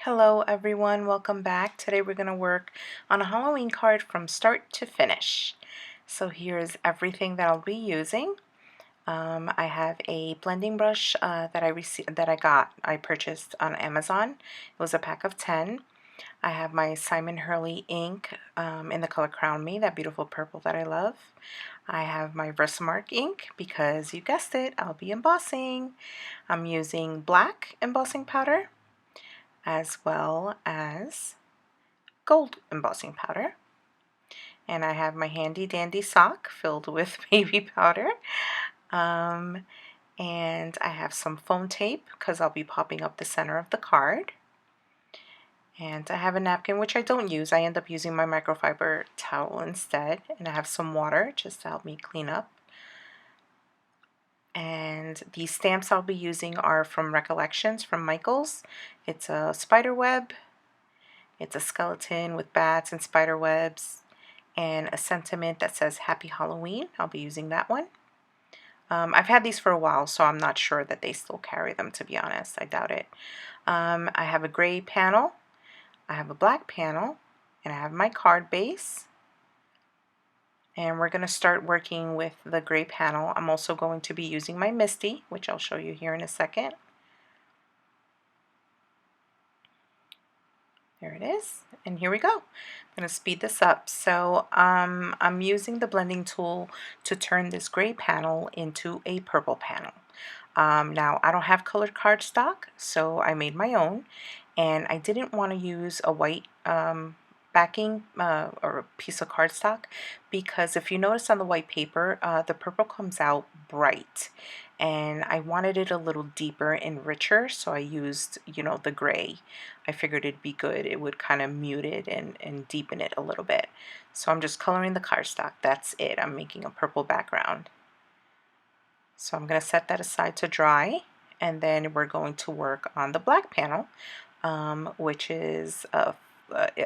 Hello everyone, welcome back. Today we're going to work on a Halloween card from start to finish. So here's everything that I'll be using. I have a blending brush I purchased on Amazon. It was a pack of 10. I have my Simon Hurley ink in the color Crown Me, that beautiful purple that I love. I have my Versamark ink because you guessed it, I'll be embossing. I'm using black embossing powder as well as gold embossing powder. And I have my handy dandy sock filled with baby powder. And I have some foam tape because I'll be popping up the center of the card. And I have a napkin, which I don't use. I end up using my microfiber towel instead. And I have some water just to help me clean up. And the stamps I'll be using are from Recollections from Michaels. It's a spider web. It's a skeleton with bats and spider webs, and a sentiment that says Happy Halloween. I'll be using that one. I've had these for a while, so I'm not sure that they still carry them, to be honest. I doubt it. I have a gray panel, I have a black panel, and I have my card base. And we're going to start working with the gray panel. I'm also going to be using my Misty, which I'll show you here in a second. There it is, and here we go. I'm going to speed this up. So I'm using the blending tool to turn this gray panel into a purple panel. Now I don't have colored cardstock, so I made my own, and I didn't want to use a white backing or a piece of cardstock because if you notice on the white paper, the purple comes out bright, and I wanted it a little deeper and richer, so I used, the gray. I figured it'd be good. It would kind of mute it and deepen it a little bit. So I'm just coloring the cardstock. That's it. I'm making a purple background. So I'm going to set that aside to dry, and then we're going to work on the black panel, which is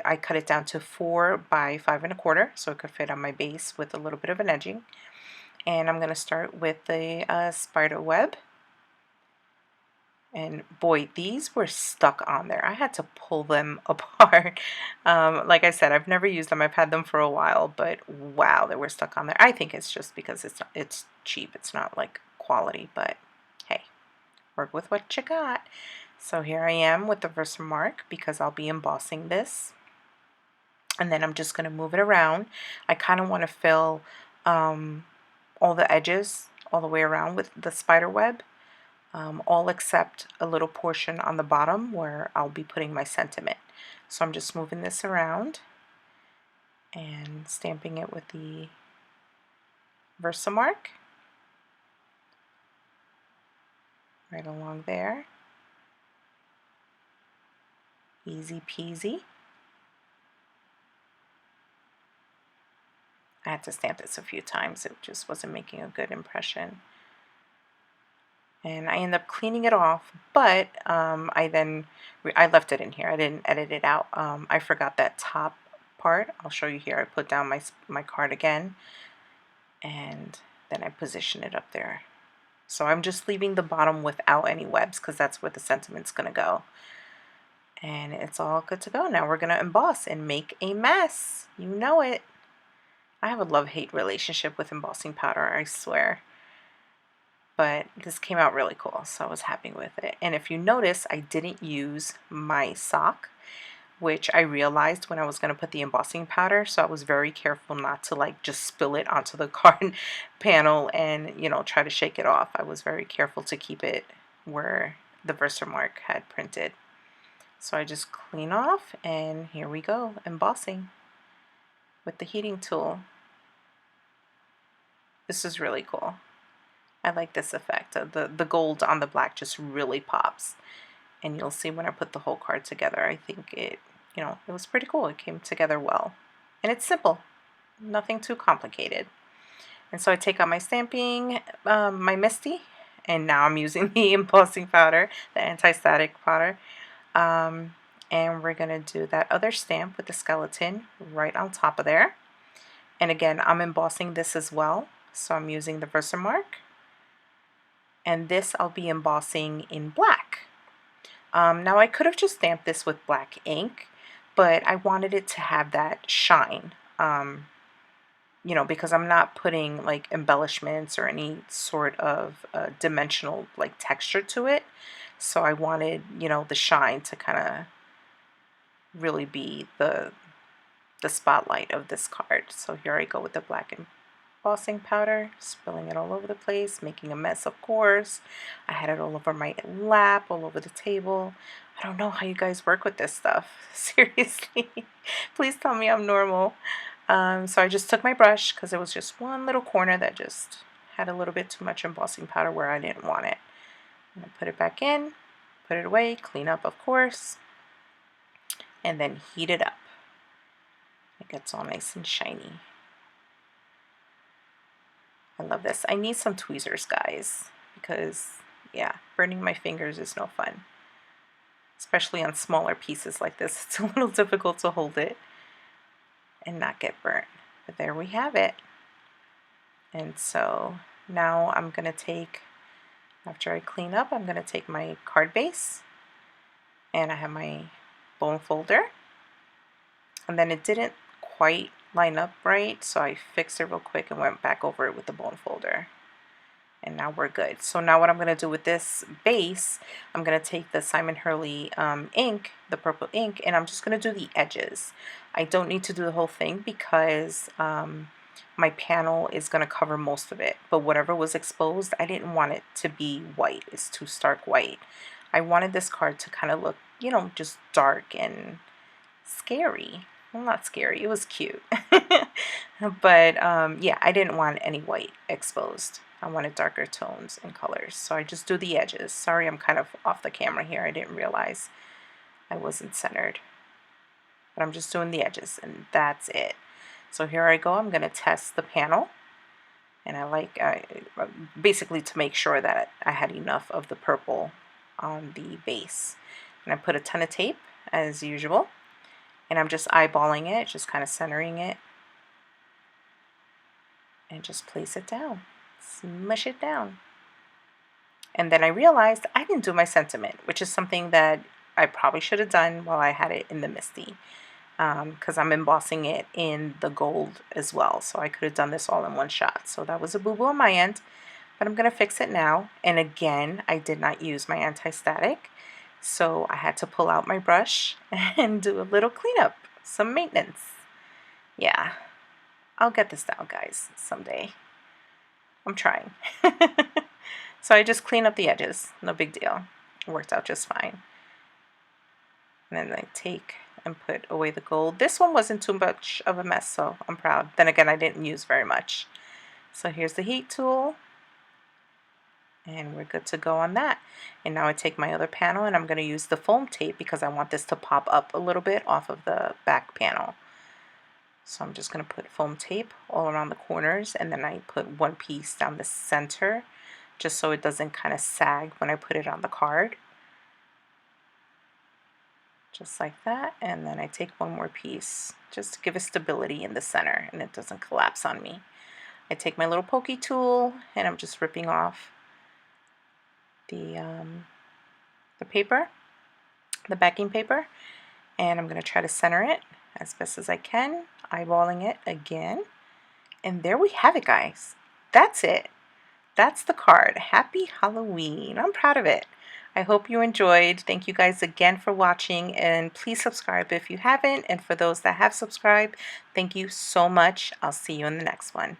I cut it down to 4 by 5 1/4 so it could fit on my base with a little bit of an edging. And I'm going to start with the spider web. And boy, these were stuck on there. I had to pull them apart. Like I said, I've never used them. I've had them for a while, but wow, they were stuck on there. I think it's just because it's cheap. It's not like quality, but hey, work with what you got. So here I am with the Versamark because I'll be embossing this. And then I'm just going to move it around. I kind of want to fill all the edges all the way around with the spider web. All except a little portion on the bottom where I'll be putting my sentiment. So I'm just moving this around and stamping it with the Versamark right along there. Easy peasy. I had to stamp this a few times. It just wasn't making a good impression. And I end up cleaning it off, but I left it in here. I didn't edit it out. I forgot that top part. I'll show you here. I put down my card again, and then I position it up there. So I'm just leaving the bottom without any webs because that's where the sentiment's going to go. And it's all good to go. Now we're going to emboss and make a mess. You know it. I have a love-hate relationship with embossing powder, I swear. But this came out really cool, so I was happy with it. And if you notice, I didn't use my sock, which I realized when I was going to put the embossing powder, so I was very careful not to like just spill it onto the card panel and, try to shake it off. I was very careful to keep it where the Versamark had printed. So I just clean off, and here we go, embossing with the heating tool. This is really cool. I like this effect. The gold on the black just really pops. And you'll see when I put the whole card together, I think it was pretty cool. It came together well. And it's simple. Nothing too complicated. And so I take out my stamping, my Misty, and now I'm using the embossing powder, the anti-static powder. And we're going to do that other stamp with the skeleton right on top of there. And again, I'm embossing this as well. So I'm using the Versamark. And this I'll be embossing in black. Now I could have just stamped this with black ink, but I wanted it to have that shine. You know, because I'm not putting like embellishments or any sort of dimensional like texture to it. So I wanted, you know, the shine to kind of really be the spotlight of this card. So here I go with the black embossing powder, spilling it all over the place, making a mess, of course. I had it all over my lap, all over the table. I don't know how you guys work with this stuff. Seriously. Please tell me I'm normal. So I just took my brush because it was just one little corner that just had a little bit too much embossing powder where I didn't want it. I'm going to put it back in, put it away, clean up, of course, and then heat it up. It gets all nice and shiny. I love this. I need some tweezers, guys, because, yeah, burning my fingers is no fun. Especially on smaller pieces like this. It's a little difficult to hold it and not get burnt. But there we have it. And so now I'm going to take, after I clean up, I'm going to take my card base, and I have my bone folder. And then it didn't quite line up right, so I fixed it real quick and went back over it with the bone folder. And now we're good. So now what I'm going to do with this base, I'm going to take the Simon Hurley ink, the purple ink, and I'm just going to do the edges. I don't need to do the whole thing because my panel is going to cover most of it. But whatever was exposed, I didn't want it to be white. It's too stark white. I wanted this card to kind of look, you know, just dark and scary. Well, not scary. It was cute. But yeah, I didn't want any white exposed. I wanted darker tones and colors. So I just do the edges. Sorry, I'm kind of off the camera here. I didn't realize I wasn't centered. But I'm just doing the edges, and that's it. So here I go. I'm going to test the panel. And I basically to make sure that I had enough of the purple on the base. And I put a ton of tape, as usual. And I'm just eyeballing it, just kind of centering it. And just place it down. Smush it down. And then I realized I didn't do my sentiment, which is something that I probably should have done while I had it in the Misty. Because I'm embossing it in the gold as well. So I could have done this all in one shot. So that was a boo-boo on my end. But I'm going to fix it now. And again, I did not use my anti-static. So I had to pull out my brush and do a little cleanup, some maintenance. Yeah, I'll get this down, guys, someday. I'm trying. So I just clean up the edges, no big deal. It worked out just fine. And then I take and put away the gold. This one wasn't too much of a mess, so I'm proud. Then again, I didn't use very much. So here's the heat tool. And we're good to go on that. And now I take my other panel and I'm going to use the foam tape because I want this to pop up a little bit off of the back panel. So I'm just going to put foam tape all around the corners, and then I put one piece down the center just so it doesn't kind of sag when I put it on the card. Just like that. And then I take one more piece just to give it stability in the center and it doesn't collapse on me. I take my little pokey tool and I'm just ripping off the paper, the backing paper, and I'm going to try to center it as best as I can, eyeballing it again. And there we have it, guys. That's it. That's the card. Happy Halloween. I'm proud of it. I hope you enjoyed. Thank you guys again for watching, and please subscribe if you haven't. And for those that have subscribed, thank you so much. I'll see you in the next one.